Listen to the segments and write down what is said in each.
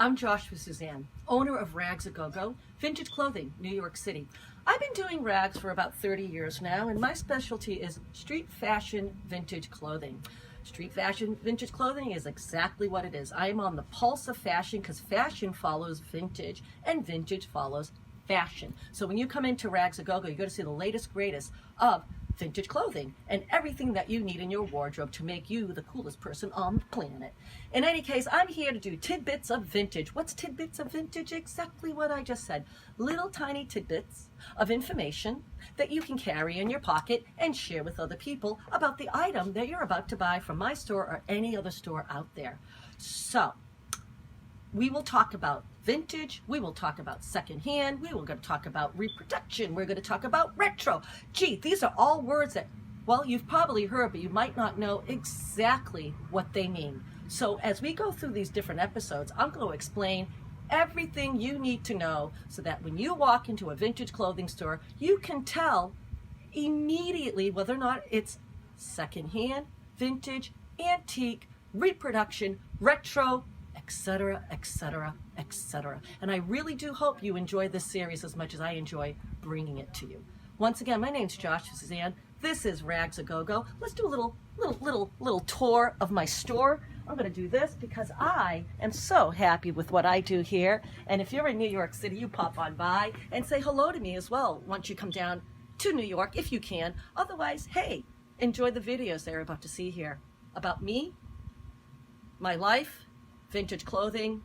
I'm Joshua Suzanne, owner of Rags A Go-Go, vintage clothing, New York City. I've been doing rags for about 30 years now, and my specialty is street fashion vintage clothing. Street fashion vintage clothing is exactly what it is. I am on the pulse of fashion because fashion follows vintage and vintage follows fashion. So when you come into Rags A Go-Go, you're going to see the latest, greatest of vintage clothing and everything that you need in your wardrobe to make you the coolest person on the planet. In any case, I'm here to do tidbits of vintage. What's tidbits of vintage? Exactly what I just said. Little tiny tidbits of information that you can carry in your pocket and share with other people about the item that you're about to buy from my store or any other store out there. So, we will talk about vintage, we will talk about secondhand, we will going to talk about reproduction, we're going to talk about retro. Gee, these are all words that, well, you've probably heard, but you might not know exactly what they mean. So as we go through these different episodes, I'm going to explain everything you need to know so that when you walk into a vintage clothing store, you can tell immediately whether or not it's secondhand, vintage, antique, reproduction, retro, etc., etc., etc. And I really do hope you enjoy this series as much as I enjoy bringing it to you. Once again, my name's Joshua Suzanne. This is Rags A Go-Go. Let's do a little tour of my store. I'm going to do this because I am so happy with what I do here. And if you're in New York City, you pop on by and say hello to me as well once you come down to New York, if you can. Otherwise, hey, enjoy the videos they're about to see here about me, my life, vintage clothing,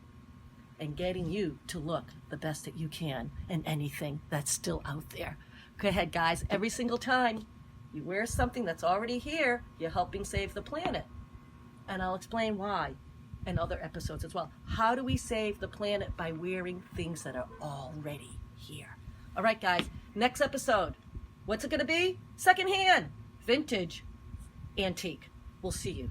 and getting you to look the best that you can in anything that's still out there. Go ahead, guys. Every single time you wear something that's already here, you're helping save the planet. And I'll explain why in other episodes as well. How do we save the planet? By wearing things that are already here. All right, guys. Next episode. What's it going to be? Secondhand, vintage, antique. We'll see you.